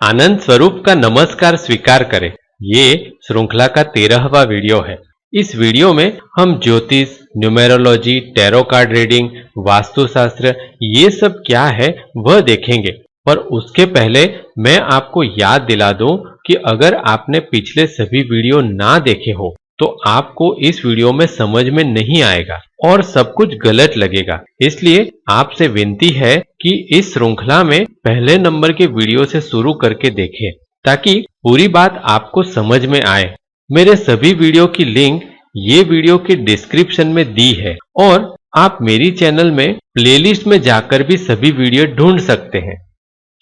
आनंद स्वरूप का नमस्कार स्वीकार करें। ये श्रृंखला का 13वां वीडियो है। इस वीडियो में हम ज्योतिष, न्यूमेरोलॉजी, टैरो कार्ड रीडिंग, वास्तुशास्त्र ये सब क्या है वह देखेंगे। पर उसके पहले मैं आपको याद दिला दूं कि अगर आपने पिछले सभी वीडियो ना देखे हो तो आपको इस वीडियो में समझ में नहीं आएगा और सब कुछ गलत लगेगा। इसलिए आपसे विनती है कि इस श्रृंखला में पहले नंबर के वीडियो से शुरू करके देखें ताकि पूरी बात आपको समझ में आए। मेरे सभी वीडियो की लिंक ये वीडियो के डिस्क्रिप्शन में दी है और आप मेरी चैनल में प्लेलिस्ट में जाकर भी सभी वीडियो ढूंढ सकते हैं।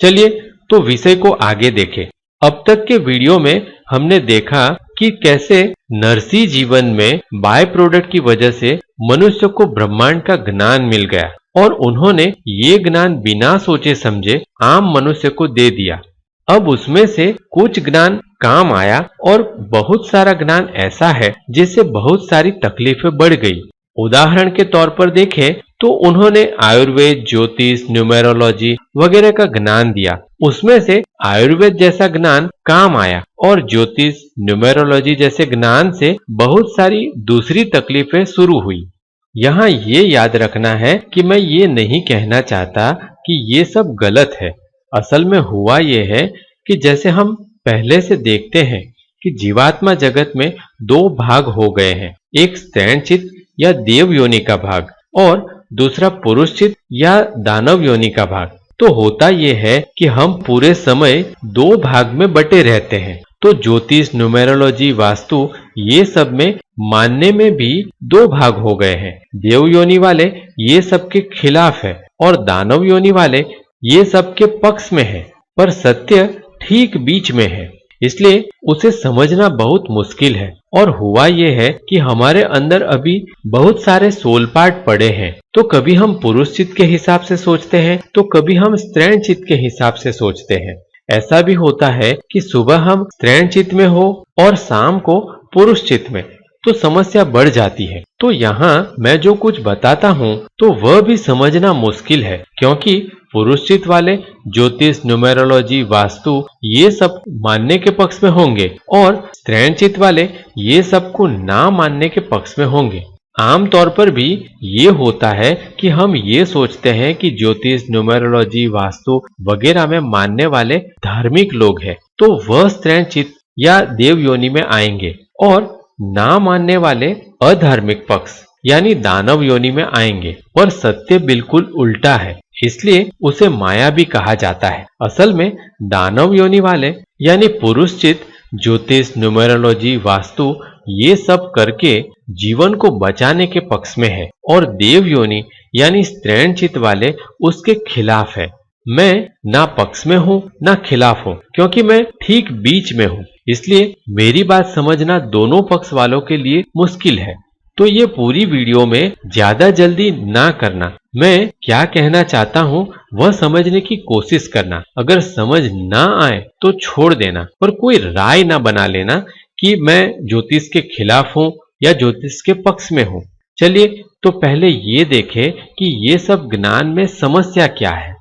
चलिए तो विषय को आगे देखें। अब तक के वीडियो में हमने देखा कि कैसे नरसी जीवन में बाय प्रोडक्ट की वजह से मनुष्य को ब्रह्मांड का ज्ञान मिल गया और उन्होंने ये ज्ञान बिना सोचे समझे आम मनुष्य को दे दिया। अब उसमें से कुछ ज्ञान काम आया और बहुत सारा ज्ञान ऐसा है जिससे बहुत सारी तकलीफें बढ़ गई। उदाहरण के तौर पर देखें तो उन्होंने आयुर्वेद, ज्योतिष, न्यूमेरोलॉजी वगैरह का ज्ञान दिया। उसमें से आयुर्वेद जैसा ज्ञान काम आया और ज्योतिष, न्यूमेरोलॉजी जैसे ज्ञान से बहुत सारी दूसरी तकलीफें शुरू हुई। यहाँ ये याद रखना है कि मैं ये नहीं कहना चाहता कि ये सब गलत है। असल में हुआ ये है कि जैसे हम पहले से देखते हैं कि जीवात्मा जगत में दो भाग हो गए हैं, एक स्त्रैणचित्त या देव योनि का भाग और दूसरा पुरुष चित्त या दानव योनि का भाग। तो होता यह है कि हम पूरे समय दो भाग में बटे रहते हैं। तो ज्योतिष, न्यूमेरोलॉजी, वास्तु ये सब में मानने में भी दो भाग हो गए हैं। देव योनि वाले ये सब के खिलाफ है और दानव योनि वाले ये सब के पक्ष में है, पर सत्य ठीक बीच में है। इसलिए उसे समझना बहुत मुश्किल है। और हुआ यह है कि हमारे अंदर अभी बहुत सारे सोल पार्ट पड़े हैं। तो कभी हम पुरुष चित्त के हिसाब से सोचते हैं तो कभी हम स्त्रैण चित्त के हिसाब से सोचते हैं। ऐसा भी होता है कि सुबह हम स्त्रैण चित्त में हो और शाम को पुरुष चित्त में, तो समस्या बढ़ जाती है। तो यहाँ मैं जो कुछ बताता हूँ तो वह भी समझना मुश्किल है, क्योंकि पुरुष चित्त वाले ज्योतिष, न्यूमेरोलॉजी, वास्तु ये सब मानने के पक्ष में होंगे और स्त्रैण चित्त वाले ये सब को ना मानने के पक्ष में होंगे। आमतौर पर भी ये होता है कि हम ये सोचते हैं कि ज्योतिष, न्यूमेरोलॉजी, वास्तु वगैरह में मानने वाले धार्मिक लोग हैं तो वह स्त्रैण चित्त या देव योनि में आएंगे और ना मानने वाले अधार्मिक पक्ष यानी दानव योनि में आएंगे। पर सत्य बिल्कुल उल्टा है, इसलिए उसे माया भी कहा जाता है। असल में दानव योनि वाले यानी पुरुष चित्त ज्योतिष, न्यूमेरोलॉजी, वास्तु ये सब करके जीवन को बचाने के पक्ष में है और देव योनि यानी स्त्रैण चित्त वाले उसके खिलाफ है। मैं ना पक्ष में हूँ ना खिलाफ हूँ, क्योंकि मैं ठीक बीच में हूँ। इसलिए मेरी बात समझना दोनों पक्ष वालों के लिए मुश्किल है। तो ये पूरी वीडियो में ज्यादा जल्दी ना करना। मैं क्या कहना चाहता हूँ वह समझने की कोशिश करना। अगर समझ ना आए तो छोड़ देना, पर कोई राय ना बना लेना कि मैं ज्योतिष के खिलाफ हूँ या ज्योतिष के पक्ष में हूँ। चलिए तो पहले ये देखें कि ये सब ज्ञान में समस्या क्या है।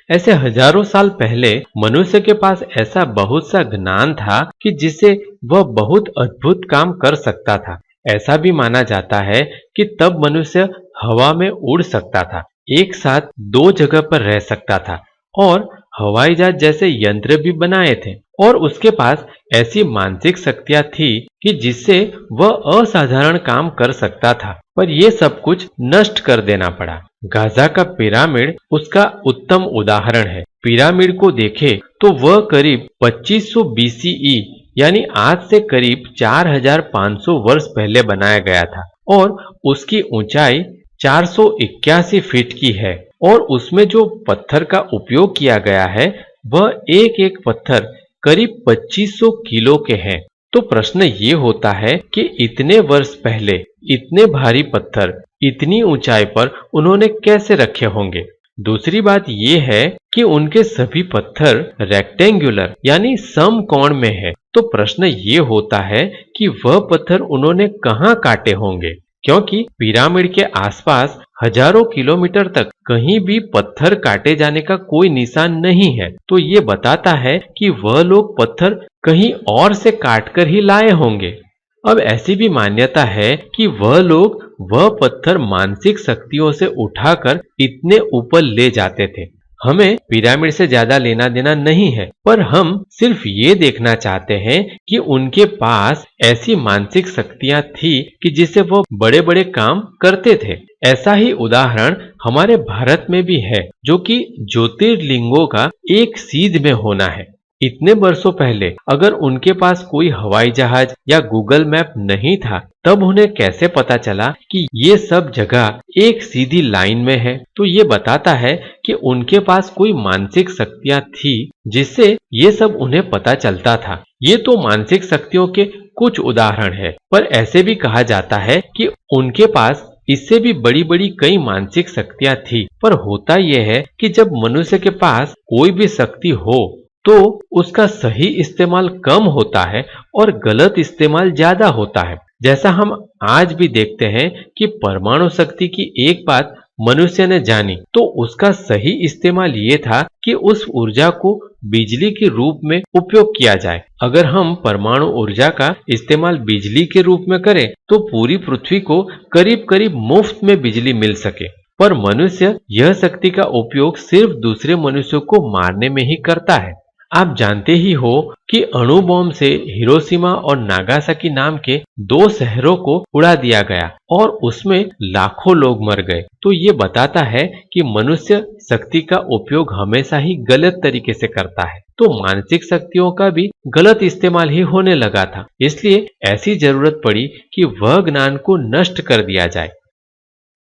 ऐसे हजारों साल पहले मनुष्य के पास ऐसा बहुत सा ज्ञान था कि जिससे वह बहुत अद्भुत काम कर सकता था। ऐसा भी माना जाता है कि तब मनुष्य हवा में उड़ सकता था, एक साथ दो जगह पर रह सकता था और हवाई जहाज जैसे यंत्र भी बनाए थे और उसके पास ऐसी मानसिक शक्तियां थी कि जिससे वह असाधारण काम कर सकता था। पर यह सब कुछ नष्ट कर देना पड़ा। गाजा का पिरामिड उसका उत्तम उदाहरण है। पिरामिड को देखें तो वह करीब 2500 BCE यानी आज से करीब 4500 वर्ष पहले बनाया गया था और उसकी ऊंचाई 481 फीट की है और उसमें जो पत्थर का उपयोग किया गया है वह एक एक पत्थर करीब 2500 किलो के हैं। तो प्रश्न ये होता है कि इतने वर्ष पहले इतने भारी पत्थर इतनी ऊंचाई पर उन्होंने कैसे रखे होंगे। दूसरी बात यह है कि उनके सभी पत्थर रेक्टेंगुलर यानी समकोण में है। तो प्रश्न ये होता है कि वह पत्थर उन्होंने कहाँ काटे होंगे। क्योंकि पिरामिड के आसपास हजारों किलोमीटर तक कहीं भी पत्थर काटे जाने का कोई निशान नहीं है। तो ये बताता है कि वह लोग पत्थर कहीं और से काटकर ही लाए होंगे। अब ऐसी भी मान्यता है कि वह लोग वह पत्थर मानसिक शक्तियों से उठाकर इतने ऊपर ले जाते थे। हमें पिरामिड से ज्यादा लेना देना नहीं है, पर हम सिर्फ ये देखना चाहते हैं कि उनके पास ऐसी मानसिक शक्तियां थी कि जिससे वो बड़े बड़े काम करते थे। ऐसा ही उदाहरण हमारे भारत में भी है, जो कि ज्योतिर्लिंगों का एक सीध में होना है। इतने वर्षों पहले अगर उनके पास कोई हवाई जहाज या गूगल मैप नहीं था, तब उन्हें कैसे पता चला कि ये सब जगह एक सीधी लाइन में है? तो ये बताता है कि उनके पास कोई मानसिक शक्तियां थी जिससे ये सब उन्हें पता चलता था। ये तो मानसिक शक्तियों के कुछ उदाहरण है, पर ऐसे भी कहा जाता है कि उनके पास इससे भी बड़ी बड़ी कई मानसिक शक्तियां थी। पर होता यह है कि जब मनुष्य के पास कोई भी शक्ति हो तो उसका सही इस्तेमाल कम होता है और गलत इस्तेमाल ज्यादा होता है। जैसा हम आज भी देखते हैं कि परमाणु शक्ति की एक बात मनुष्य ने जानी, तो उसका सही इस्तेमाल ये था कि उस ऊर्जा को बिजली के रूप में उपयोग किया जाए। अगर हम परमाणु ऊर्जा का इस्तेमाल बिजली के रूप में करें तो पूरी पृथ्वी को करीब करीब मुफ्त में बिजली मिल सके। पर मनुष्य यह शक्ति का उपयोग सिर्फ दूसरे मनुष्यों को मारने में ही करता है। आप जानते ही हो कि अणु बम से हिरोशिमा और नागासाकी नाम के 2 शहरों को उड़ा दिया गया और उसमें लाखों लोग मर गए। तो ये बताता है कि मनुष्य शक्ति का उपयोग हमेशा ही गलत तरीके से करता है। तो मानसिक शक्तियों का भी गलत इस्तेमाल ही होने लगा था, इसलिए ऐसी जरूरत पड़ी कि वह ज्ञान को नष्ट कर दिया जाए।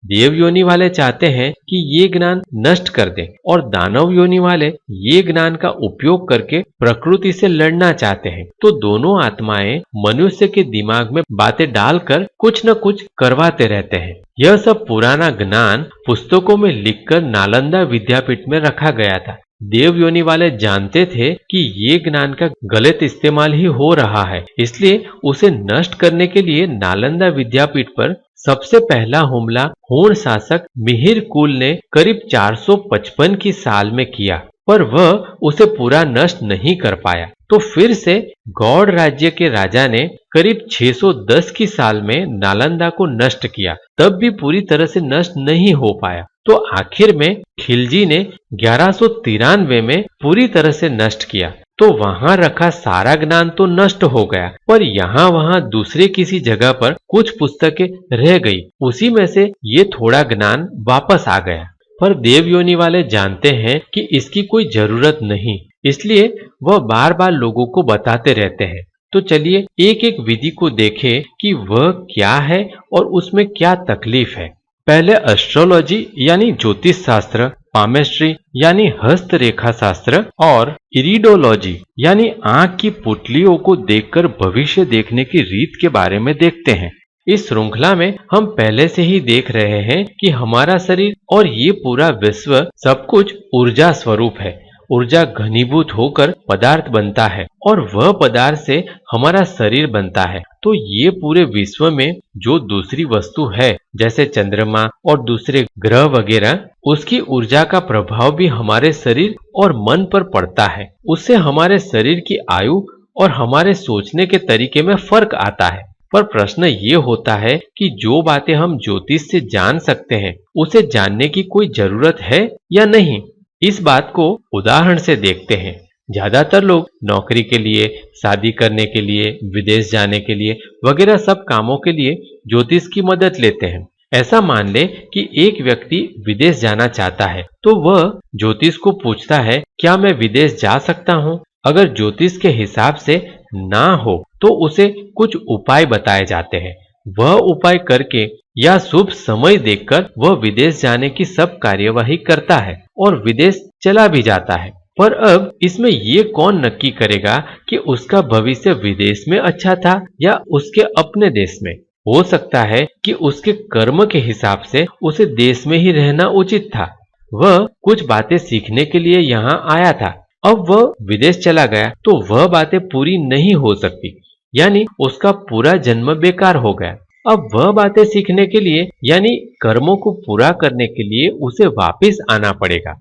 देव योनि वाले चाहते हैं कि ये ज्ञान नष्ट कर दें और दानव योनि वाले ये ज्ञान का उपयोग करके प्रकृति से लड़ना चाहते हैं। तो दोनों आत्माएं मनुष्य के दिमाग में बातें डालकर कुछ न कुछ करवाते रहते हैं। यह सब पुराना ज्ञान पुस्तकों में लिखकर नालंदा विद्यापीठ में रखा गया था। देव योनि वाले जानते थे कि ये ज्ञान का गलत इस्तेमाल ही हो रहा है, इसलिए उसे नष्ट करने के लिए नालंदा विद्यापीठ पर सबसे पहला हमला हूण शासक मिहिर कुल ने करीब 455 की साल में किया, पर वह उसे पूरा नष्ट नहीं कर पाया। तो फिर से गौड़ राज्य के राजा ने करीब 610 की साल में नालंदा को नष्ट किया, तब भी पूरी तरह से नष्ट नहीं हो पाया। तो आखिर में खिलजी ने 1193 में पूरी तरह से नष्ट किया। तो वहां रखा सारा ज्ञान तो नष्ट हो गया, पर यहाँ वहां दूसरे किसी जगह पर कुछ पुस्तकें रह गई, उसी में से ये थोड़ा ज्ञान वापस आ गया। पर देव योनि वाले जानते हैं कि इसकी कोई जरूरत नहीं, इसलिए वह बार बार लोगों को बताते रहते हैं। तो चलिए एक एक विधि को देखें कि वह क्या है और उसमें क्या तकलीफ है। पहले एस्ट्रोलॉजी यानी ज्योतिष शास्त्र, पामेस्ट्री यानी हस्तरेखा शास्त्र और इरिडोलॉजी यानी आंख की पुतलियों को देखकर भविष्य देखने की रीत के बारे में देखते हैं। इस श्रृंखला में हम पहले से ही देख रहे हैं कि हमारा शरीर और ये पूरा विश्व सब कुछ ऊर्जा स्वरूप है। ऊर्जा घनीभूत होकर पदार्थ बनता है और वह पदार्थ से हमारा शरीर बनता है। तो ये पूरे विश्व में जो दूसरी वस्तु है, जैसे चंद्रमा और दूसरे ग्रह वगैरह, उसकी ऊर्जा का प्रभाव भी हमारे शरीर और मन पर पड़ता है। उससे हमारे शरीर की आयु और हमारे सोचने के तरीके में फर्क आता है। पर प्रश्न ये होता है कि जो बातें हम ज्योतिष से जान सकते हैं, उसे जानने की कोई जरूरत है या नहीं? इस बात को उदाहरण से देखते हैं। ज्यादातर लोग नौकरी के लिए, शादी करने के लिए, विदेश जाने के लिए वगैरह सब कामों के लिए ज्योतिष की मदद लेते हैं। ऐसा मान ले कि एक व्यक्ति विदेश जाना चाहता है, तो वह ज्योतिष को पूछता है, क्या मैं विदेश जा सकता हूँ? अगर ज्योतिष के हिसाब से ना हो तो उसे कुछ उपाय बताए जाते हैं। वह उपाय करके या शुभ समय देखकर वह विदेश जाने की सब कार्यवाही करता है और विदेश चला भी जाता है। पर अब इसमें ये कौन नक्की करेगा कि उसका भविष्य विदेश में अच्छा था या उसके अपने देश में? हो सकता है कि उसके कर्म के हिसाब से उसे देश में ही रहना उचित था। वह कुछ बातें सीखने के लिए यहाँ आया था, अब वह विदेश चला गया तो वह बातें पूरी नहीं हो सकती, यानी उसका पूरा जन्म बेकार हो गया। अब वह बातें सीखने के लिए यानी कर्मों को पूरा करने के लिए उसे वापस आना पड़ेगा।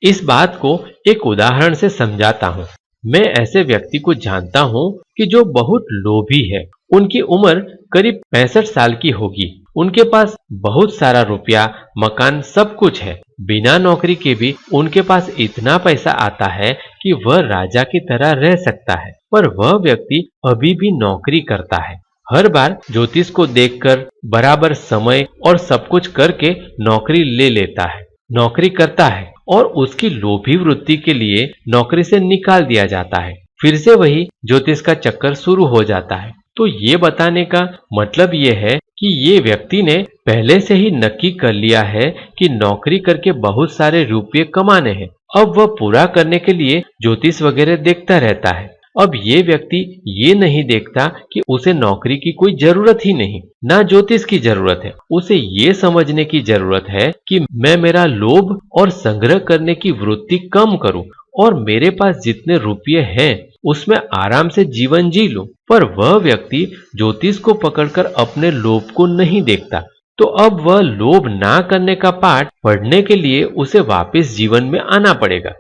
इस बात को एक उदाहरण से समझाता हूं। मैं ऐसे व्यक्ति को जानता हूं कि जो बहुत लोभी है। उनकी उम्र करीब 65 साल की होगी। उनके पास बहुत सारा रुपया, मकान, सब कुछ है। बिना नौकरी के भी उनके पास इतना पैसा आता है कि वह राजा की तरह रह सकता है। पर वह व्यक्ति अभी भी नौकरी करता है। हर बार ज्योतिष को देखकर बराबर समय और सब कुछ करके नौकरी ले लेता है, नौकरी करता है और उसकी लोभी वृत्ति के लिए नौकरी से निकाल दिया जाता है। फिर से वही ज्योतिष का चक्कर शुरू हो जाता है। तो ये बताने का मतलब ये है कि ये व्यक्ति ने पहले से ही नक्की कर लिया है कि नौकरी करके बहुत सारे रुपये कमाने हैं। अब वह पूरा करने के लिए ज्योतिष वगैरह देखता रहता है। अब ये व्यक्ति ये नहीं देखता कि उसे नौकरी की कोई जरूरत ही नहीं, ना ज्योतिष की जरूरत है। उसे ये समझने की जरूरत है कि मैं मेरा लोभ और संग्रह करने की वृत्ति कम करूं और मेरे पास जितने रुपये हैं उसमें आराम से जीवन जी लूं। पर वह व्यक्ति ज्योतिष को पकड़कर अपने लोभ को नहीं देखता। तो अब वह लोभ ना करने का पाठ पढ़ने के लिए उसे वापस जीवन में आना पड़ेगा।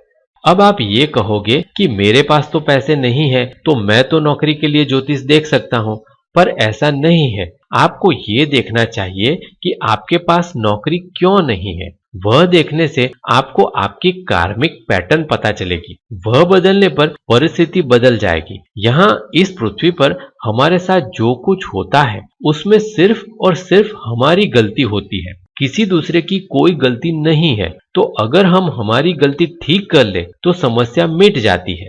अब आप ये कहोगे कि मेरे पास तो पैसे नहीं है, तो मैं तो नौकरी के लिए ज्योतिष देख सकता हूं। पर ऐसा नहीं है। आपको ये देखना चाहिए कि आपके पास नौकरी क्यों नहीं है। वह देखने से आपको आपकी कार्मिक पैटर्न पता चलेगी। वह बदलने पर परिस्थिति बदल जाएगी। यहाँ इस पृथ्वी पर हमारे साथ जो कुछ होता है उसमें सिर्फ और सिर्फ हमारी गलती होती है, किसी दूसरे की कोई गलती नहीं है। तो अगर हम हमारी गलती ठीक कर ले तो समस्या मिट जाती है।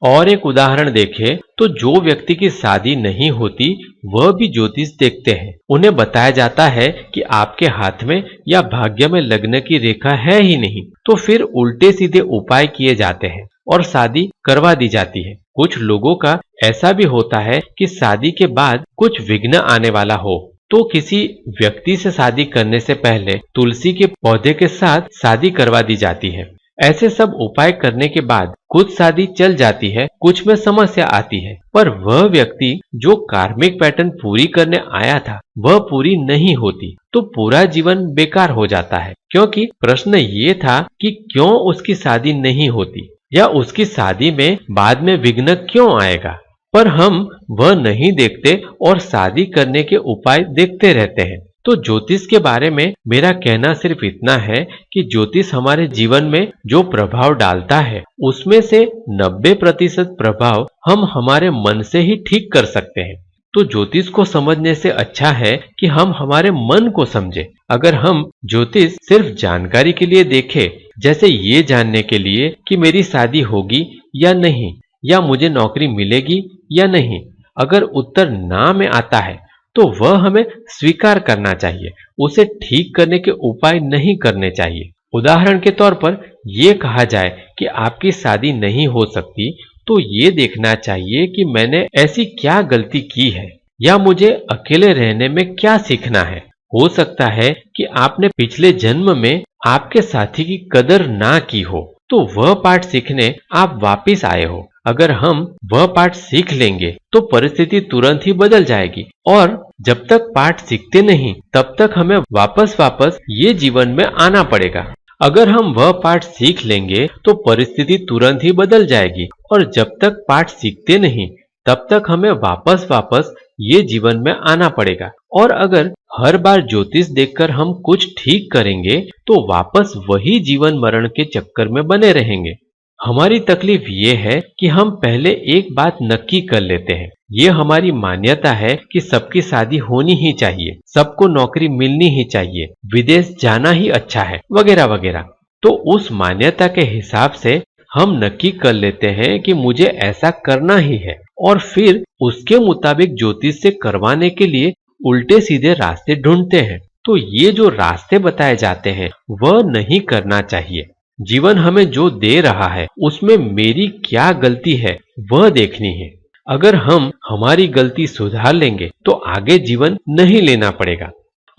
और एक उदाहरण देखें तो जो व्यक्ति की शादी नहीं होती वह भी ज्योतिष देखते हैं। उन्हें बताया जाता है कि आपके हाथ में या भाग्य में लग्न की रेखा है ही नहीं। तो फिर उल्टे सीधे उपाय किए जाते हैं और शादी करवा दी जाती है। कुछ लोगों का ऐसा भी होता है कि शादी के बाद कुछ विघ्न आने वाला हो, तो किसी व्यक्ति से शादी करने से पहले तुलसी के पौधे के साथ शादी करवा दी जाती है। ऐसे सब उपाय करने के बाद कुछ शादी चल जाती है, कुछ में समस्या आती है। पर वह व्यक्ति जो कार्मिक पैटर्न पूरी करने आया था वह पूरी नहीं होती, तो पूरा जीवन बेकार हो जाता है। क्योंकि प्रश्न ये था कि क्यों उसकी शादी नहीं होती या उसकी शादी में बाद में विघ्न क्यों आएगा। पर हम वह नहीं देखते और शादी करने के उपाय देखते रहते हैं। तो ज्योतिष के बारे में मेरा कहना सिर्फ इतना है कि ज्योतिष हमारे जीवन में जो प्रभाव डालता है उसमें से 90% प्रभाव हम हमारे मन से ही ठीक कर सकते हैं। तो ज्योतिष को समझने से अच्छा है कि हम हमारे मन को समझें। अगर हम ज्योतिष सिर्फ जानकारी के लिए देखें, जैसे ये जानने के लिए कि मेरी शादी होगी या नहीं, या मुझे नौकरी मिलेगी या नहीं, अगर उत्तर ना में आता है तो वह हमें स्वीकार करना चाहिए। उसे ठीक करने के उपाय नहीं करने चाहिए। उदाहरण के तौर पर यह कहा जाए कि आपकी शादी नहीं हो सकती, तो ये देखना चाहिए कि मैंने ऐसी क्या गलती की है या मुझे अकेले रहने में क्या सीखना है। हो सकता है कि आपने पिछले जन्म में आपके साथी की कदर ना की हो, तो वह पाठ सीखने आप वापिस आए हो। अगर हम वह पाठ सीख लेंगे तो परिस्थिति तुरंत ही बदल जाएगी। और जब तक पाठ सीखते नहीं तब तक हमें वापस ये जीवन में आना पड़ेगा। अगर हम वह पाठ सीख लेंगे तो परिस्थिति तुरंत ही बदल जाएगी। और जब तक पाठ सीखते नहीं तब तक हमें वापस ये जीवन में आना पड़ेगा। और अगर हर बार ज्योतिष देखकर हम कुछ ठीक करेंगे तो वापस वही जीवन मरण के चक्कर में बने रहेंगे। हमारी तकलीफ ये है कि हम पहले एक बात नक्की कर लेते हैं। ये हमारी मान्यता है कि सबकी शादी होनी ही चाहिए, सबको नौकरी मिलनी ही चाहिए, विदेश जाना ही अच्छा है, वगैरह वगैरह। तो उस मान्यता के हिसाब से हम नक्की कर लेते हैं कि मुझे ऐसा करना ही है, और फिर उसके मुताबिक ज्योतिष से करवाने के लिए उल्टे सीधे रास्ते ढूंढते हैं। तो ये जो रास्ते बताए जाते हैं वह नहीं करना चाहिए। जीवन हमें जो दे रहा है उसमें मेरी क्या गलती है वह देखनी है। अगर हम हमारी गलती सुधार लेंगे तो आगे जीवन नहीं लेना पड़ेगा।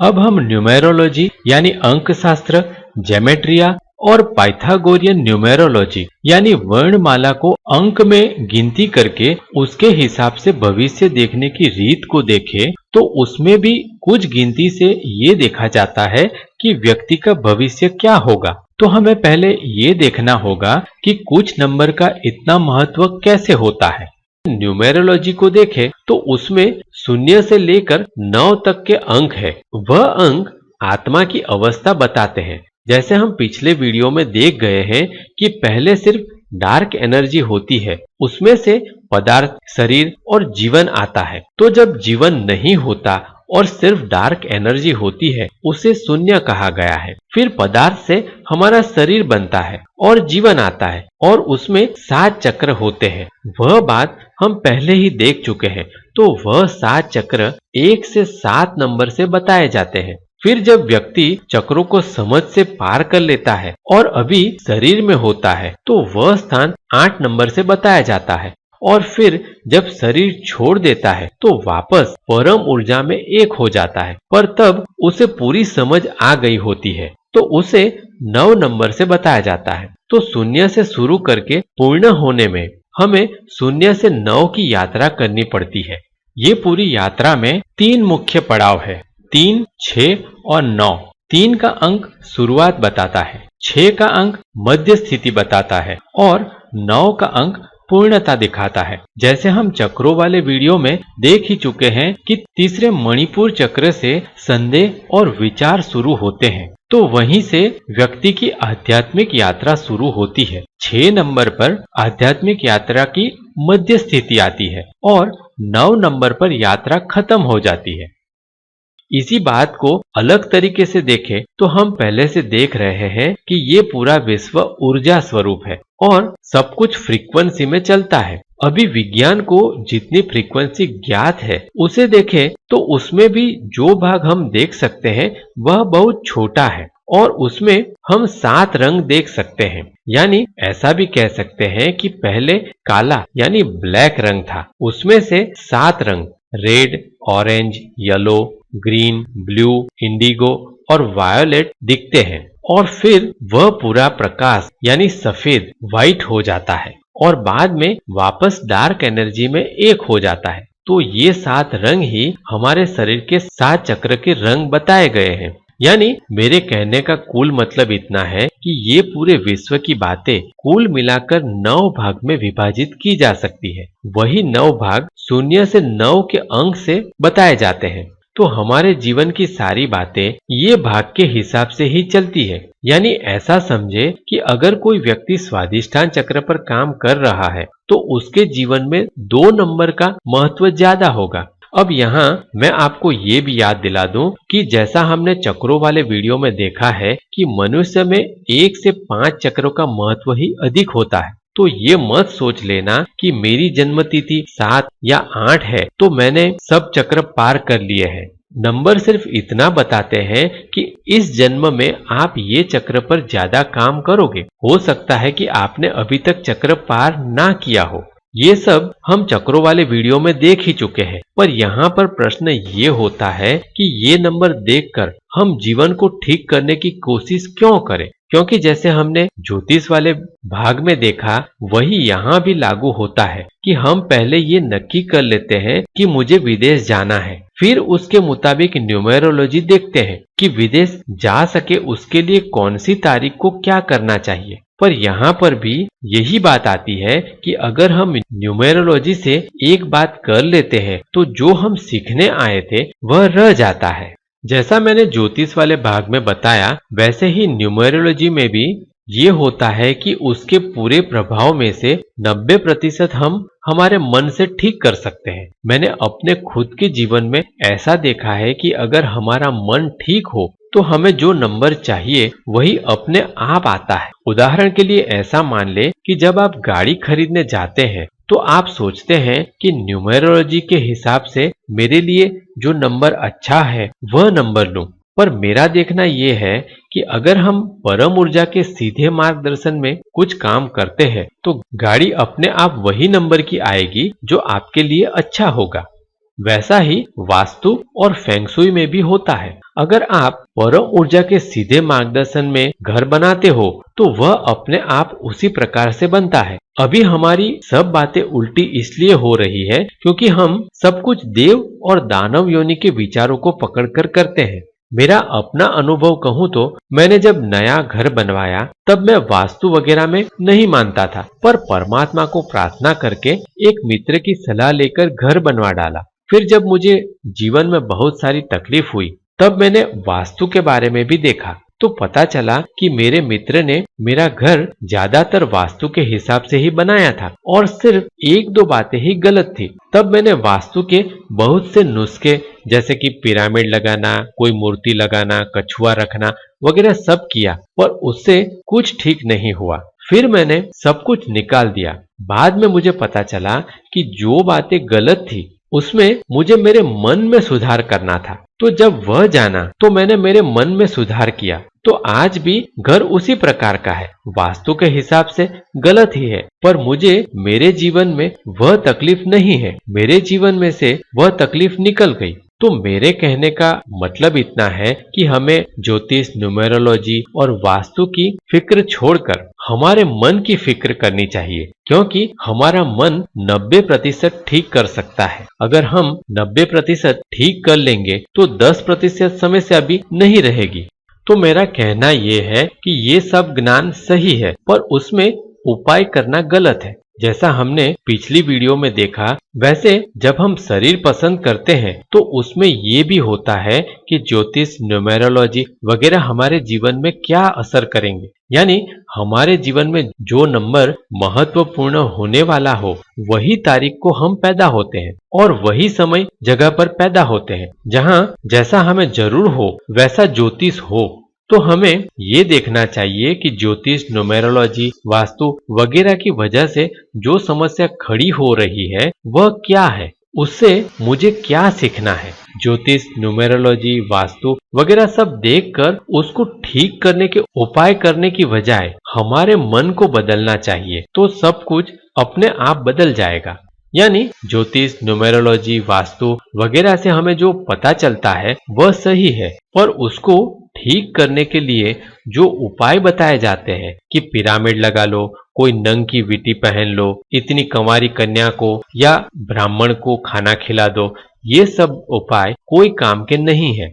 अब हम न्यूमेरोलॉजी यानी अंक शास्त्र, ज्योमेट्रिया और पाइथागोरियन न्यूमेरोलॉजी यानी वर्णमाला को अंक में गिनती करके उसके हिसाब से भविष्य देखने की रीत को देखें तो उसमें भी कुछ गिनती से ये देखा जाता है कि व्यक्ति का भविष्य क्या होगा। तो हमें पहले ये देखना होगा कि कुछ नंबर का इतना महत्व कैसे होता है। न्यूमेरोलॉजी को देखें तो उसमें 0 से लेकर 9 तक के अंक है। वह अंक आत्मा की अवस्था बताते हैं। जैसे हम पिछले वीडियो में देख गए हैं कि पहले सिर्फ डार्क एनर्जी होती है, उसमें से पदार्थ, शरीर और जीवन आता है। तो जब जीवन नहीं होता और सिर्फ डार्क एनर्जी होती है उसे शून्य कहा गया है। फिर पदार्थ से हमारा शरीर बनता है और जीवन आता है और उसमें 7 चक्र होते हैं। वह बात हम पहले ही देख चुके हैं। तो वह 7 चक्र 1 से 7 नंबर से बताए जाते हैं। फिर जब व्यक्ति चक्रों को समझ से पार कर लेता है और अभी शरीर में होता है तो वह स्थान 8 नंबर से बताया जाता है। और फिर जब शरीर छोड़ देता है तो वापस परम ऊर्जा में एक हो जाता है, पर तब उसे पूरी समझ आ गई होती है तो उसे 9 नंबर से बताया जाता है। तो 0 से शुरू करके पूर्ण होने में हमें 0 से 9 की यात्रा करनी पड़ती है। ये पूरी यात्रा में 3 मुख्य पड़ाव है, 3, 6 और 9। 3 का अंक शुरुआत बताता है, 6 का अंक मध्य स्थिति बताता है और 9 का अंक पूर्णता दिखाता है। जैसे हम चक्रों वाले वीडियो में देख ही चुके हैं कि तीसरे मणिपुर चक्र से संदेह और विचार शुरू होते हैं, तो वहीं से व्यक्ति की आध्यात्मिक यात्रा शुरू होती है। 6 नंबर पर आध्यात्मिक यात्रा की मध्य स्थिति आती है और 9 नंबर पर यात्रा खत्म हो जाती है। इसी बात को अलग तरीके से देखें तो हम पहले से देख रहे हैं कि ये पूरा विश्व ऊर्जा स्वरूप है और सब कुछ फ्रीक्वेंसी में चलता है। अभी विज्ञान को जितनी फ्रीक्वेंसी ज्ञात है उसे देखें तो उसमें भी जो भाग हम देख सकते हैं वह बहुत छोटा है और उसमें हम 7 रंग देख सकते हैं। यानी ऐसा भी कह सकते हैं कि पहले काला यानी ब्लैक रंग था, उसमें से 7 रंग red, orange, yellow, green, blue, Indigo और वायोलेट दिखते हैं और फिर वह पूरा प्रकाश यानी सफेद व्हाइट हो जाता है और बाद में वापस डार्क एनर्जी में एक हो जाता है। तो ये 7 रंग ही हमारे शरीर के 7 चक्र के रंग बताए गए हैं। यानी मेरे कहने का कुल मतलब इतना है कि ये पूरे विश्व की बातें कुल मिलाकर 9 भाग में विभाजित की जा सकती है। वही 9 भाग 0 से 9 के अंक से बताए जाते हैं। तो हमारे जीवन की सारी बातें ये भाग के हिसाब से ही चलती है। यानी ऐसा समझे कि अगर कोई व्यक्ति स्वादिष्ठान चक्र पर काम कर रहा है तो उसके जीवन में 2 नंबर का महत्व ज्यादा होगा। अब यहाँ मैं आपको ये भी याद दिला दूं कि जैसा हमने चक्रों वाले वीडियो में देखा है कि मनुष्य में 1 से 5 चक्रों का महत्व ही अधिक होता है। तो ये मत सोच लेना कि मेरी जन्म तिथि 7 या 8 है तो मैंने सब चक्र पार कर लिए हैं। नंबर सिर्फ इतना बताते हैं कि इस जन्म में आप ये चक्र पर ज्यादा काम करोगे। हो सकता है कि आपने अभी तक चक्र पार ना किया हो। ये सब हम चक्रों वाले वीडियो में देख ही चुके हैं, पर यहाँ पर प्रश्न ये होता है कि ये नंबर देखकर हम जीवन को ठीक करने की कोशिश क्यों करें? क्योंकि जैसे हमने ज्योतिष वाले भाग में देखा वही यहाँ भी लागू होता है कि हम पहले ये नक्की कर लेते हैं कि मुझे विदेश जाना है, फिर उसके मुताबिक न्यूमेरोलॉजी देखते हैं कि विदेश जा सके उसके लिए कौन सी तारीख को क्या करना चाहिए। पर यहाँ पर भी यही बात आती है कि अगर हम न्यूमेरोलॉजी से एक बात कर लेते हैं तो जो हम सीखने आए थे वह रह जाता है। जैसा मैंने ज्योतिष वाले भाग में बताया वैसे ही न्यूमेरोलॉजी में भी ये होता है कि उसके पूरे प्रभाव में से 90% हम हमारे मन से ठीक कर सकते हैं। मैंने अपने खुद के जीवन में ऐसा देखा है कि अगर हमारा मन ठीक हो तो हमें जो नंबर चाहिए वही अपने आप आता है। उदाहरण के लिए ऐसा मान ले कि जब आप गाड़ी खरीदने जाते हैं तो आप सोचते हैं कि न्यूमेरोलॉजी के हिसाब से मेरे लिए जो नंबर अच्छा है वह नंबर लूं। पर मेरा देखना यह है कि अगर हम परम ऊर्जा के सीधे मार्गदर्शन में कुछ काम करते हैं तो गाड़ी अपने आप वही नंबर की आएगी जो आपके लिए अच्छा होगा। वैसा ही वास्तु और फेंगशुई में भी होता है। अगर आप परम ऊर्जा के सीधे मार्गदर्शन में घर बनाते हो तो वह अपने आप उसी प्रकार से बनता है। अभी हमारी सब बातें उल्टी इसलिए हो रही है क्योंकि हम सब कुछ देव और दानव योनि के विचारों को पकड़कर करते हैं। मेरा अपना अनुभव कहूँ तो मैंने जब नया घर बनवाया तब मैं वास्तु वगैरह में नहीं मानता था, पर परमात्मा को प्रार्थना करके एक मित्र की सलाह लेकर घर बनवा डाला। फिर जब मुझे जीवन में बहुत सारी तकलीफ हुई तब मैंने वास्तु के बारे में भी देखा तो पता चला कि मेरे मित्र ने मेरा घर ज्यादातर वास्तु के हिसाब से ही बनाया था और सिर्फ एक दो बातें ही गलत थी। तब मैंने वास्तु के बहुत से नुस्खे जैसे कि पिरामिड लगाना, कोई मूर्ति लगाना, कछुआ रखना वगैरह सब किया, पर उससे कुछ ठीक नहीं हुआ। फिर मैंने सब कुछ निकाल दिया। बाद में मुझे पता चला कि जो बातें गलत थी उसमें मुझे मेरे मन में सुधार करना था। तो जब वह जाना तो मैंने मेरे मन में सुधार किया, तो आज भी घर उसी प्रकार का है, वास्तु के हिसाब से गलत ही है, पर मुझे मेरे जीवन में वह तकलीफ नहीं है। मेरे जीवन में से वह तकलीफ निकल गई। तो मेरे कहने का मतलब इतना है कि हमें ज्योतिष, न्यूमेरोलॉजी और वास्तु की फिक्र छोड़कर हमारे मन की फिक्र करनी चाहिए, क्योंकि हमारा मन 90% ठीक कर सकता है। अगर हम 90% ठीक कर लेंगे तो 10% समस्या भी नहीं रहेगी। तो मेरा कहना यह है कि ये सब ज्ञान सही है, पर उसमें उपाय करना गलत है। जैसा हमने पिछली वीडियो में देखा, वैसे जब हम शरीर पसंद करते हैं तो उसमें ये भी होता है कि ज्योतिष, न्यूमेरोलॉजी वगैरह हमारे जीवन में क्या असर करेंगे। यानी हमारे जीवन में जो नंबर महत्वपूर्ण होने वाला हो वही तारीख को हम पैदा होते हैं और वही समय जगह पर पैदा होते हैं। जहां जैसा हमें जरूर हो वैसा ज्योतिष हो। तो हमें ये देखना चाहिए कि ज्योतिष, न्यूमेरोलॉजी, वास्तु वगैरह की वजह से जो समस्या खड़ी हो रही है वह क्या है, उससे मुझे क्या सीखना है। ज्योतिष, न्यूमेरोलॉजी, वास्तु वगैरह सब देखकर उसको ठीक करने के उपाय करने की बजाय हमारे मन को बदलना चाहिए, तो सब कुछ अपने आप बदल जाएगा। यानी ज्योतिष, न्यूमेरोलॉजी, वास्तु वगैरह से हमें जो पता चलता है वह सही है, पर उसको ठीक करने के लिए जो उपाय बताए जाते हैं कि पिरामिड लगा लो, कोई नंग की विटी पहन लो, इतनी कंवारी कन्या को या ब्राह्मण को खाना खिला दो, ये सब उपाय कोई काम के नहीं है।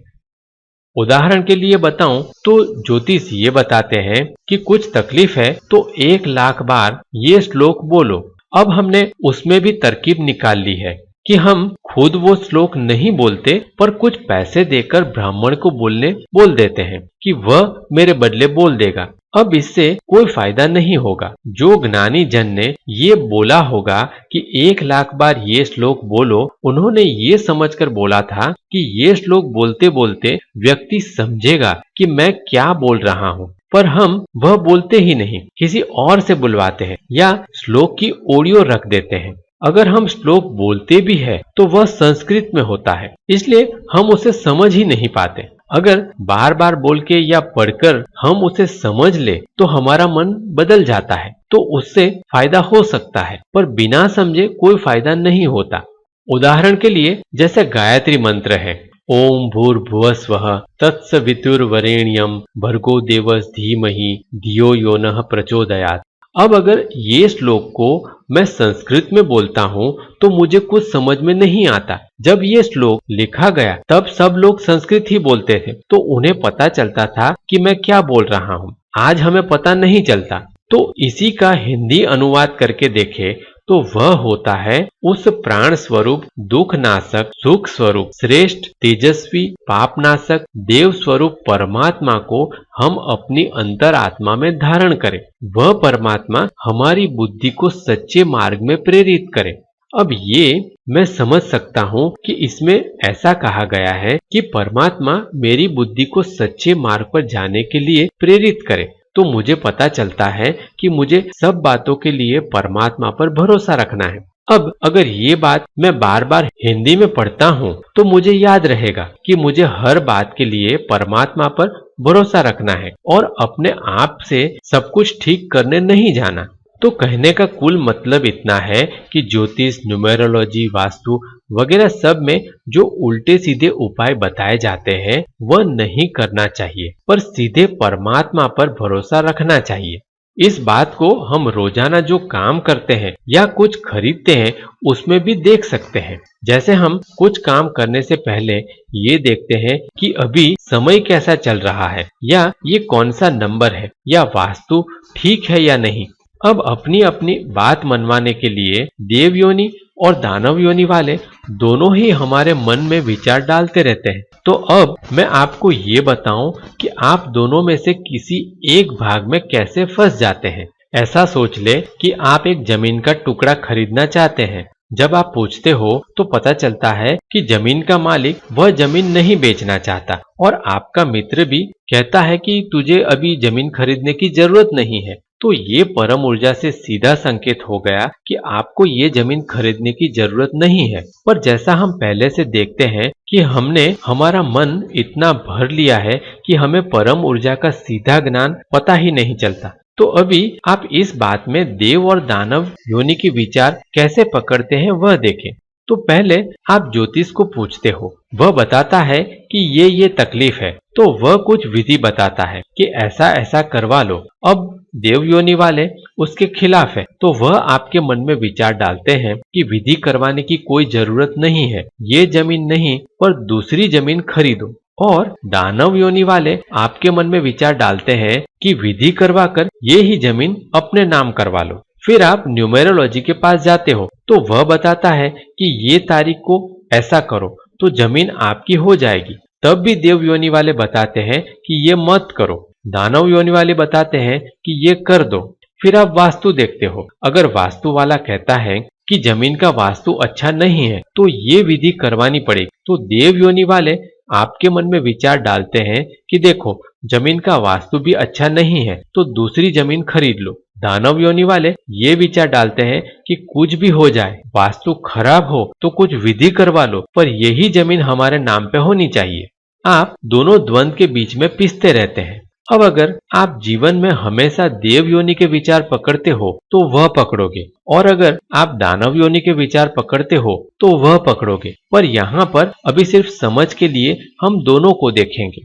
उदाहरण के लिए बताऊं तो ज्योतिष ये बताते हैं कि कुछ तकलीफ है तो 1,00,000 बार ये श्लोक बोलो। अब हमने उसमें भी तरकीब निकाल ली है कि हम खुद वो श्लोक नहीं बोलते, पर कुछ पैसे देकर ब्राह्मण को बोल देते हैं कि वह मेरे बदले बोल देगा। अब इससे कोई फायदा नहीं होगा। जो ज्ञानी जन ने ये बोला होगा कि 1,00,000 बार ये श्लोक बोलो, उन्होंने ये समझकर बोला था कि ये श्लोक बोलते बोलते व्यक्ति समझेगा कि मैं क्या बोल रहा हूँ, पर हम वह बोलते ही नहीं, किसी और से बुलवाते हैं या श्लोक की ऑडियो रख देते हैं। अगर हम श्लोक बोलते भी है तो वह संस्कृत में होता है, इसलिए हम उसे समझ ही नहीं पाते। अगर बार बार बोल के या पढ़कर हम उसे समझ ले तो हमारा मन बदल जाता है, तो उससे फायदा हो सकता है, पर बिना समझे कोई फायदा नहीं होता। उदाहरण के लिए जैसे गायत्री मंत्र है, ओम भूर्भुवस्वः तत्सवितुर्वरेण्यम भर्गो देवस्य धीमहि धियो यो नः प्रचोदयात्। अब अगर ये श्लोक को मैं संस्कृत में बोलता हूँ तो मुझे कुछ समझ में नहीं आता। जब ये श्लोक लिखा गया तब सब लोग संस्कृत ही बोलते थे, तो उन्हें पता चलता था कि मैं क्या बोल रहा हूँ। आज हमें पता नहीं चलता, तो इसी का हिंदी अनुवाद करके देखे तो वह होता है, उस प्राण स्वरूप, दुख नाशक, सुख स्वरूप, श्रेष्ठ, तेजस्वी, पाप नाशक, देव स्वरूप परमात्मा को हम अपनी अंतरात्मा में धारण करें। वह परमात्मा हमारी बुद्धि को सच्चे मार्ग में प्रेरित करे। अब ये मैं समझ सकता हूँ कि इसमें ऐसा कहा गया है कि परमात्मा मेरी बुद्धि को सच्चे मार्ग पर जाने के लिए प्रेरित करे, तो मुझे पता चलता है कि मुझे सब बातों के लिए परमात्मा पर भरोसा रखना है। अब अगर ये बात मैं बार बार हिंदी में पढ़ता हूँ तो मुझे याद रहेगा कि मुझे हर बात के लिए परमात्मा पर भरोसा रखना है और अपने आप से सब कुछ ठीक करने नहीं जाना। तो कहने का कुल मतलब इतना है कि ज्योतिष, न्यूमेरोलॉजी, वास्तु वगैरह सब में जो उल्टे सीधे उपाय बताए जाते हैं वह नहीं करना चाहिए, पर सीधे परमात्मा पर भरोसा रखना चाहिए। इस बात को हम रोजाना जो काम करते हैं या कुछ खरीदते हैं उसमें भी देख सकते हैं। जैसे हम कुछ काम करने से पहले ये देखते हैं कि अभी समय कैसा चल रहा है, या ये कौन सा नंबर है, या वास्तु ठीक है या नहीं। अब अपनी अपनी बात मनवाने के लिए देव योनि और दानव योनि वाले दोनों ही हमारे मन में विचार डालते रहते हैं। तो अब मैं आपको ये बताऊं कि आप दोनों में से किसी एक भाग में कैसे फंस जाते हैं। ऐसा सोच ले कि आप एक जमीन का टुकड़ा खरीदना चाहते हैं। जब आप पूछते हो तो पता चलता है कि जमीन का मालिक वह जमीन नहीं बेचना चाहता, और आपका मित्र भी कहता है कि तुझे अभी जमीन खरीदने की जरूरत नहीं है। तो ये परम ऊर्जा से सीधा संकेत हो गया कि आपको ये जमीन खरीदने की जरूरत नहीं है। पर जैसा हम पहले से देखते हैं कि हमने हमारा मन इतना भर लिया है कि हमें परम ऊर्जा का सीधा ज्ञान पता ही नहीं चलता। तो अभी आप इस बात में देव और दानव योनि के विचार कैसे पकड़ते हैं वह देखें। तो पहले आप ज्योतिष को पूछते हो, वह बताता है कि ये तकलीफ है, तो वह कुछ विधि बताता है कि ऐसा ऐसा करवा लो। अब देव योनि वाले उसके खिलाफ है, तो वह आपके मन में विचार डालते हैं कि विधि करवाने की कोई जरूरत नहीं है, ये जमीन नहीं पर दूसरी जमीन खरीदो। और दानव योनि वाले आपके मन में विचार डालते हैं कि विधि करवाकर ये ही जमीन अपने नाम करवा लो। फिर आप न्यूमेरोलॉजी के पास जाते हो, तो वह बताता है कि ये तारीख को ऐसा करो तो जमीन आपकी हो जाएगी। तब भी देव योनि वाले बताते हैं कि ये मत करो। दानव योनि वाले बताते हैं कि ये कर दो। फिर आप वास्तु देखते हो, अगर वास्तु वाला कहता है कि जमीन का वास्तु अच्छा नहीं है तो ये विधि करवानी पड़ेगी, तो देव योनि वाले आपके मन में विचार डालते हैं कि देखो जमीन का वास्तु भी अच्छा नहीं है तो दूसरी जमीन खरीद लो। दानव योनि वाले ये विचार डालते हैं कि कुछ भी हो जाए, वास्तु खराब हो तो कुछ विधि करवा लो, पर यही जमीन हमारे नाम पे होनी चाहिए। आप दोनों द्वंद के बीच में पिसते रहते हैं। अब अगर आप जीवन में हमेशा देव योनि के विचार पकड़ते हो तो वह पकड़ोगे, और अगर आप दानव योनि के विचार पकड़ते हो तो वह पकड़ोगे। पर यहाँ पर अभी सिर्फ समझ के लिए हम दोनों को देखेंगे।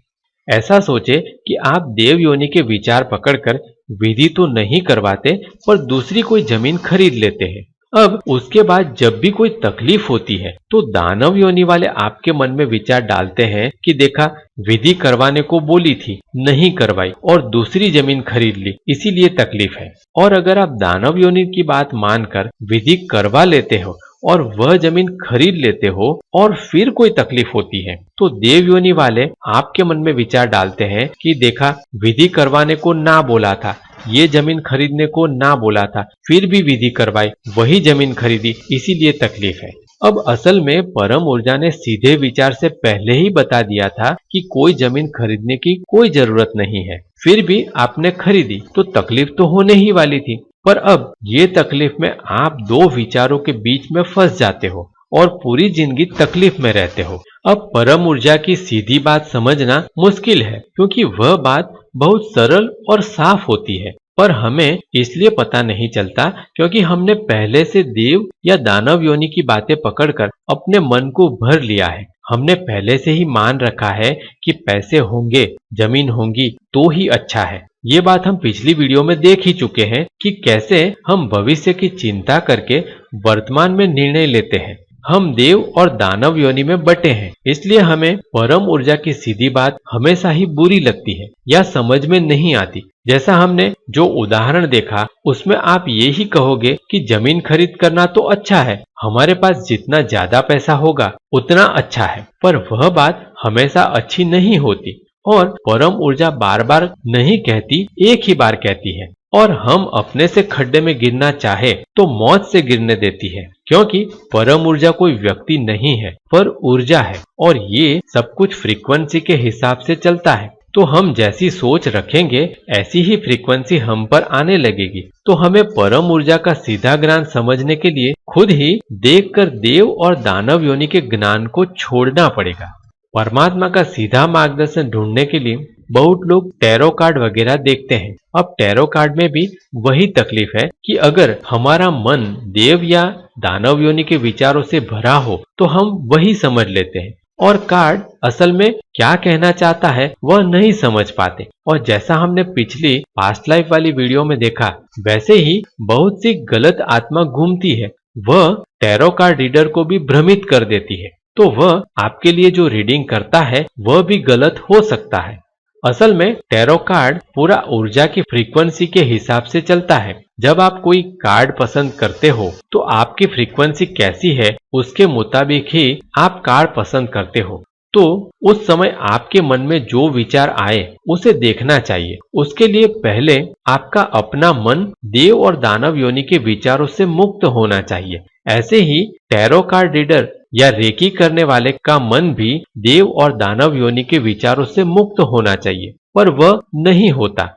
ऐसा सोचे कि आप देव योनि के विचार पकड़कर विधि तो नहीं करवाते पर दूसरी कोई जमीन खरीद लेते हैं। अब उसके बाद जब भी कोई तकलीफ होती है तो दानव योनि वाले आपके मन में विचार डालते हैं कि देखा विधि करवाने को बोली थी, नहीं करवाई और दूसरी जमीन खरीद ली, इसीलिए तकलीफ है। और अगर आप दानव योनि की बात मानकर विधि करवा लेते हो और वह जमीन खरीद लेते हो और फिर कोई तकलीफ होती है तो देव योनि वाले आपके मन में विचार डालते हैं कि देखा विधि करवाने को ना बोला था, ये जमीन खरीदने को ना बोला था, फिर भी विधि करवाई, वही जमीन खरीदी, इसीलिए तकलीफ है। अब असल में परम ऊर्जा ने सीधे विचार से पहले ही बता दिया था कि कोई जमीन खरीदने की कोई जरूरत नहीं है, फिर भी आपने खरीदी तो तकलीफ तो होने ही वाली थी। पर अब ये तकलीफ में आप दो विचारों के बीच में फंस जाते हो और पूरी जिंदगी तकलीफ में रहते हो। अब परम ऊर्जा की सीधी बात समझना मुश्किल है, क्योंकि वह बात बहुत सरल और साफ होती है, पर हमें इसलिए पता नहीं चलता क्योंकि हमने पहले से देव या दानव योनि की बातें पकड़कर अपने मन को भर लिया है। हमने पहले से ही मान रखा है कि पैसे होंगे, जमीन होंगी तो ही अच्छा है। ये बात हम पिछली वीडियो में देख ही चुके हैं कि कैसे हम भविष्य की चिंता करके वर्तमान में निर्णय लेते हैं। हम देव और दानव योनि में बटे हैं, इसलिए हमें परम ऊर्जा की सीधी बात हमेशा ही बुरी लगती है या समझ में नहीं आती। जैसा हमने जो उदाहरण देखा उसमें आप ये ही कहोगे कि जमीन खरीद करना तो अच्छा है, हमारे पास जितना ज्यादा पैसा होगा उतना अच्छा है, पर वह बात हमेशा अच्छी नहीं होती। और परम ऊर्जा बार बार नहीं कहती, एक ही बार कहती है, और हम अपने से खड्डे में गिरना चाहे तो मौत से गिरने देती है, क्योंकि परम ऊर्जा कोई व्यक्ति नहीं है पर ऊर्जा है, और ये सब कुछ फ्रीक्वेंसी के हिसाब से चलता है। तो हम जैसी सोच रखेंगे ऐसी ही फ्रीक्वेंसी हम पर आने लगेगी। तो हमें परम ऊर्जा का सीधा ज्ञान समझने के लिए खुद ही देखकर देव और दानव योनि के ज्ञान को छोड़ना पड़ेगा। परमात्मा का सीधा मार्गदर्शन ढूंढने के लिए बहुत लोग टैरो कार्ड वगैरह देखते हैं। अब टैरो कार्ड में भी वही तकलीफ है कि अगर हमारा मन देव या दानव योनि के विचारों से भरा हो तो हम वही समझ लेते हैं और कार्ड असल में क्या कहना चाहता है वह नहीं समझ पाते। और जैसा हमने पिछली पास्ट लाइफ वाली वीडियो में देखा, वैसे ही बहुत सी गलत आत्मा घूमती है, वह टैरो कार्ड रीडर को भी भ्रमित कर देती है। तो वह आपके लिए जो रीडिंग करता है वह भी गलत हो सकता है। असल में टैरो कार्ड पूरा ऊर्जा की फ्रीक्वेंसी के हिसाब से चलता है। जब आप कोई कार्ड पसंद करते हो तो आपकी फ्रीक्वेंसी कैसी है उसके मुताबिक ही आप कार्ड पसंद करते हो। तो उस समय आपके मन में जो विचार आए उसे देखना चाहिए। उसके लिए पहले आपका अपना मन देव और दानव योनि के विचारों से मुक्त होना चाहिए। ऐसे ही टैरो कार्ड रीडर या रेकी करने वाले का मन भी देव और दानव योनि के विचारों से मुक्त होना चाहिए, पर वह नहीं होता।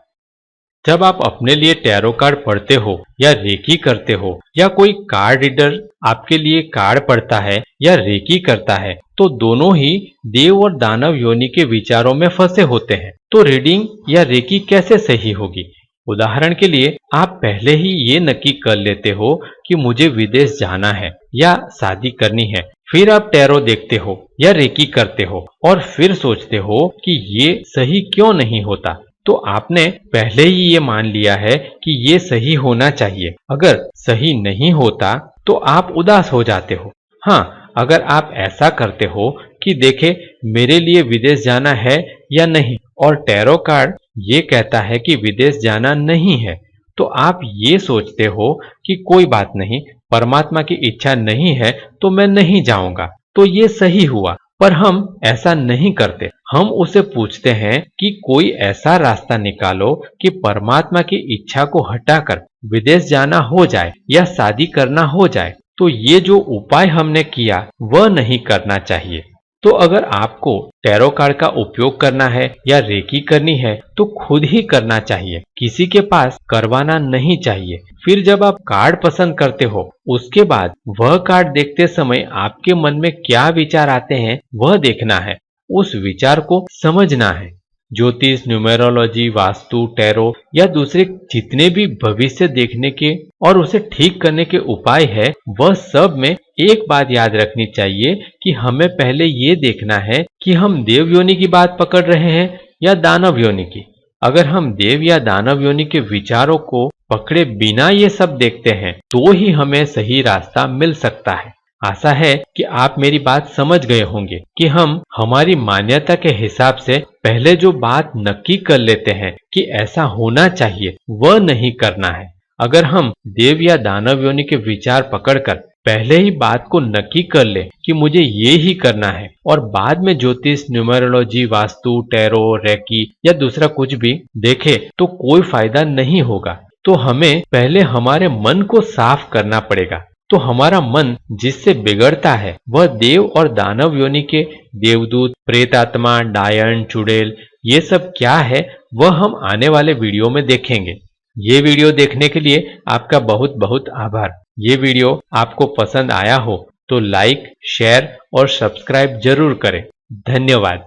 जब आप अपने लिए टैरो कार्ड पढ़ते हो या रेकी करते हो या कोई कार्ड रीडर आपके लिए कार्ड पढ़ता है या रेकी करता है, तो दोनों ही देव और दानव योनि के विचारों में फंसे होते हैं। तो रीडिंग या रेकी कैसे सही होगी? उदाहरण के लिए आप पहले ही ये नक्की कर लेते हो कि मुझे विदेश जाना है या शादी करनी है, फिर आप टैरो देखते हो या रेकी करते हो और फिर सोचते हो कि ये सही क्यों नहीं होता। तो आपने पहले ही ये मान लिया है कि ये सही होना चाहिए। अगर सही नहीं होता तो आप उदास हो जाते हो। हाँ, अगर आप ऐसा करते हो कि देखे मेरे लिए विदेश जाना है या नहीं और टैरो कार्ड ये कहता है कि विदेश जाना नहीं है, तो आप ये सोचते हो कि कोई बात नहीं, परमात्मा की इच्छा नहीं है तो मैं नहीं जाऊंगा, तो ये सही हुआ। पर हम ऐसा नहीं करते। हम उसे पूछते हैं कि कोई ऐसा रास्ता निकालो कि परमात्मा की इच्छा को हटाकर विदेश जाना हो जाए या शादी करना हो जाए। तो ये जो उपाय हमने किया वह नहीं करना चाहिए। तो अगर आपको टैरो कार्ड का उपयोग करना है या रेकी करनी है तो खुद ही करना चाहिए, किसी के पास करवाना नहीं चाहिए। फिर जब आप कार्ड पसंद करते हो उसके बाद वह कार्ड देखते समय आपके मन में क्या विचार आते हैं वह देखना है, उस विचार को समझना है। ज्योतिष, न्यूमेरोलॉजी, वास्तु, टैरो या दूसरे जितने भी भविष्य देखने के और उसे ठीक करने के उपाय है, वह सब में एक बात याद रखनी चाहिए कि हमें पहले ये देखना है कि हम देव योनि की बात पकड़ रहे हैं या दानव योनि की। अगर हम देव या दानव योनि के विचारों को पकड़े बिना ये सब देखते हैं तो ही हमें सही रास्ता मिल सकता है। आशा है कि आप मेरी बात समझ गए होंगे कि हम हमारी मान्यता के हिसाब से पहले जो बात नक्की कर लेते हैं कि ऐसा होना चाहिए वह नहीं करना है। अगर हम देव या दानव योनि के विचार पकड़कर पहले ही बात को नक्की कर ले कि मुझे ये ही करना है और बाद में ज्योतिष, न्यूमेरोलॉजी, वास्तु, टैरो, रेकी या दूसरा कुछ भी देखे तो कोई फायदा नहीं होगा। तो हमें पहले हमारे मन को साफ करना पड़ेगा। तो हमारा मन जिससे बिगड़ता है वह देव और दानव योनि के देवदूत, प्रेतात्मा, डायन, चुड़ैल ये सब क्या है वह हम आने वाले वीडियो में देखेंगे। ये वीडियो देखने के लिए आपका बहुत बहुत आभार। ये वीडियो आपको पसंद आया हो तो लाइक, शेयर और सब्सक्राइब जरूर करें। धन्यवाद।